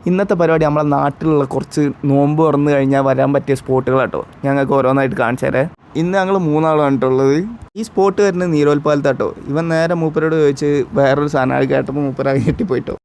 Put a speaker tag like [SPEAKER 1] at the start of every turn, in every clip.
[SPEAKER 1] ഇന്നത്തെ പരിപാടി നമ്മളെ നാട്ടിലുള്ള കുറച്ച് നോമ്പ് തുറന്നു കഴിഞ്ഞാൽ വരാൻ പറ്റിയ സ്പോട്ടുകളാട്ടോ ഞങ്ങൾക്ക് ഓരോന്നായിട്ട് കാണിച്ചു തരാം. ഇന്ന് ഞങ്ങൾ 3 ആളാണ് കണ്ടിട്ടുള്ളത്. ഈ സ്പോട്ട് വരുന്നത് നീരോൽപ്പാലത്താട്ടോ. ഇവൻ നേരെ മൂപ്പരോട് ചോദിച്ച് വേറൊരു സാധനം കേട്ടപ്പോൾ മൂപ്പരായി കിട്ടിപ്പോയിട്ടോ.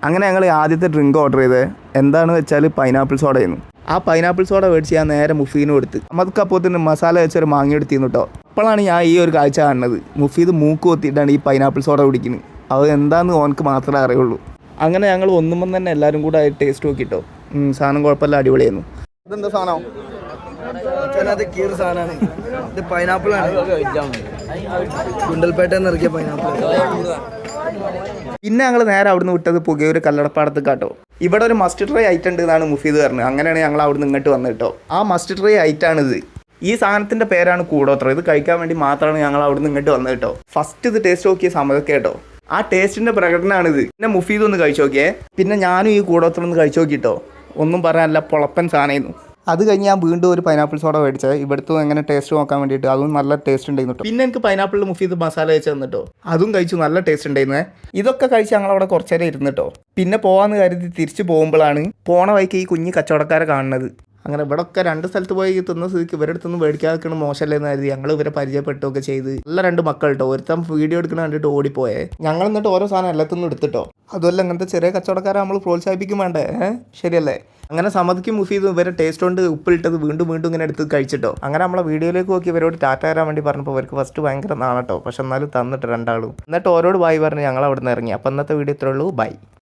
[SPEAKER 1] അങ്ങനെ ഞങ്ങൾ ആദ്യത്തെ ഡ്രിങ്ക് ഓർഡർ ചെയ്തത് എന്താണെന്ന് വെച്ചാൽ പൈനാപ്പിൾ സോഡയായിരുന്നു. ആ പൈനാപ്പിൾ സോഡ മേടിച്ച് ഞാൻ നേരെ മുഫീന് കൊടുത്ത്. നമുക്ക് അപ്പോൾ തന്നെ മസാല വെച്ചൊരു മാങ്ങ എടുത്തിരുന്നു കേട്ടോ. അപ്പോഴാണ് ഞാൻ ഈ ഒരു കാഴ്ച കാണുന്നത്. മുഫീദ് മൂക്ക് കൊത്തിയിട്ടാണ് ഈ പൈനാപ്പിൾ സോഡ കുടിക്കുന്നത്. അത് എന്താണെന്ന് ഓനക്ക് മാത്രമേ അറിയുള്ളൂ. അങ്ങനെ ഞങ്ങൾ ഒന്നുമ്പോൾ തന്നെ എല്ലാവരും കൂടെ ടേസ്റ്റ് നോക്കിട്ടോ. സാധനം കുഴപ്പമില്ല, അടിപൊളിയായിരുന്നു. ഇതെന്താ സാധനം?
[SPEAKER 2] അത് കീർ സാധനമാണ്. ഇത് പൈനാപ്പിൾ ആണ്. ഗുണ്ടൽപേട്ട ഇറക്കിയ പൈനാപ്പിൾ.
[SPEAKER 1] പിന്നെ ഞങ്ങൾ നേരെ അവിടുന്ന് വിട്ടത് പുകയൊരു കല്ലടപ്പാടത്ത് കാട്ടോ. ഇവിടെ ഒരു മസ്റ്റ് ട്രൈ ഐറ്റം ഉണ്ട് എന്നാണ് മുഫീദ് പറഞ്ഞത്. അങ്ങനെയാണ് ഞങ്ങൾ അവിടുന്ന് ഇങ്ങോട്ട് വന്നത് കേട്ടോ. ആ മസ്റ്റ് ട്രൈ ഐറ്റാണിത്. ഈ സാധനത്തിൻ്റെ പേരാണ് കൂടോത്ര. ഇത് കഴിക്കാൻ വേണ്ടി മാത്രമാണ് ഞങ്ങൾ അവിടുന്ന് ഇങ്ങോട്ട് വന്നത് കേട്ടോ. ഫസ്റ്റ് ഇത് ടേസ്റ്റ് നോക്കിയ സമയത്ത് കേട്ടോ. ആ ടേസ്റ്റിൻ്റെ പ്രകടനമാണിത്. പിന്നെ മുഫീദ് ഒന്ന് കഴിച്ചു നോക്കിയേ. പിന്നെ ഞാനും ഈ കൂടോത്രം ഒന്ന് കഴിച്ചു നോക്കിട്ടോ. ഒന്നും പറയാനല്ല, പൊളപ്പൻ സാധനമായിരുന്നു. അത് കഴിഞ്ഞ് ഞാൻ വീണ്ടും ഒരു പൈനാപ്പിൾ സോഡ മേടിച്ചത് ഇവിടുത്തെ എങ്ങനെ ടേസ്റ്റ് നോക്കാൻ വേണ്ടിയിട്ട്. അതും നല്ല ടേസ്റ്റ് ഉണ്ടായിരുന്നു കേട്ടോ. പിന്നെ എനിക്ക് പൈനാപ്പിളിൽ മുഫീദ് മസാല വെച്ച് തന്നിട്ടോ. അതും കഴിച്ചു, നല്ല ടേസ്റ്റ് ഉണ്ടായിരുന്നേ. ഇതൊക്കെ കഴിച്ച് ഞങ്ങളവിടെ കുറച്ച് നേരം ഇരുന്നിട്ടോ. പിന്നെ പോകാമെന്ന് കരുതി തിരിച്ച് പോകുമ്പോഴാണ് പോണ വഴിക്ക് ഈ കുഞ്ഞ് കച്ചവടക്കാരെ കാണുന്നത്. അങ്ങനെ ഇവിടെ ഒക്കെ 2 സ്ഥലത്ത് പോയി തിന്ന സ്ഥിതിക്ക് ഇവരുടെ അടുത്തൊന്നും മേടിക്കാതിരിക്കണം മോശമല്ലേന്ന് കരുതി ഞങ്ങൾ ഇവരെ പരിചയപ്പെട്ടൊക്കെ ചെയ്ത്. നല്ല 2 മക്കൾ കേട്ടോ. ഒരുത്തം വീഡിയോ എടുക്കണ കണ്ടിട്ട് ഓടിപ്പോയേ. ഞങ്ങൾ എന്നിട്ട് ഓരോ സാധനം എല്ലാത്തൊന്നും എടുത്തിട്ടോ. അതുമല്ല ഇങ്ങനത്തെ ചെറിയ കച്ചവടക്കാരെ നമ്മൾ പ്രോത്സാഹിപ്പിക്കും വേണ്ടേ? ശരിയല്ലേ? അങ്ങനെ സമ്മതിക്കും മുഫീദ് ഇവരെ ടേസ്റ്റ് കൊണ്ട് ഉപ്പിട്ടത് വീണ്ടും ഇങ്ങനെ എടുത്ത് കഴിച്ചിട്ടോ. അങ്ങനെ നമ്മളെ വീഡിയോയിലേക്ക് നോക്കി ഇവരോട് ടാറ്റ തരാൻ വേണ്ടി പറഞ്ഞപ്പോൾ അവർക്ക് ഫസ്റ്റ് ഭയങ്കര നാണട്ടോ. പക്ഷെ എന്നാലും തന്നിട്ട് 2 ആളും. എന്നിട്ട് ഓരോട് ബായ് പറഞ്ഞ് ഞങ്ങൾ അവിടെ നിന്ന് ഇറങ്ങി. അപ്പോൾ ഇന്നത്തെ വീഡിയോ ഇത്രേ ഉള്ളൂ. ബൈ.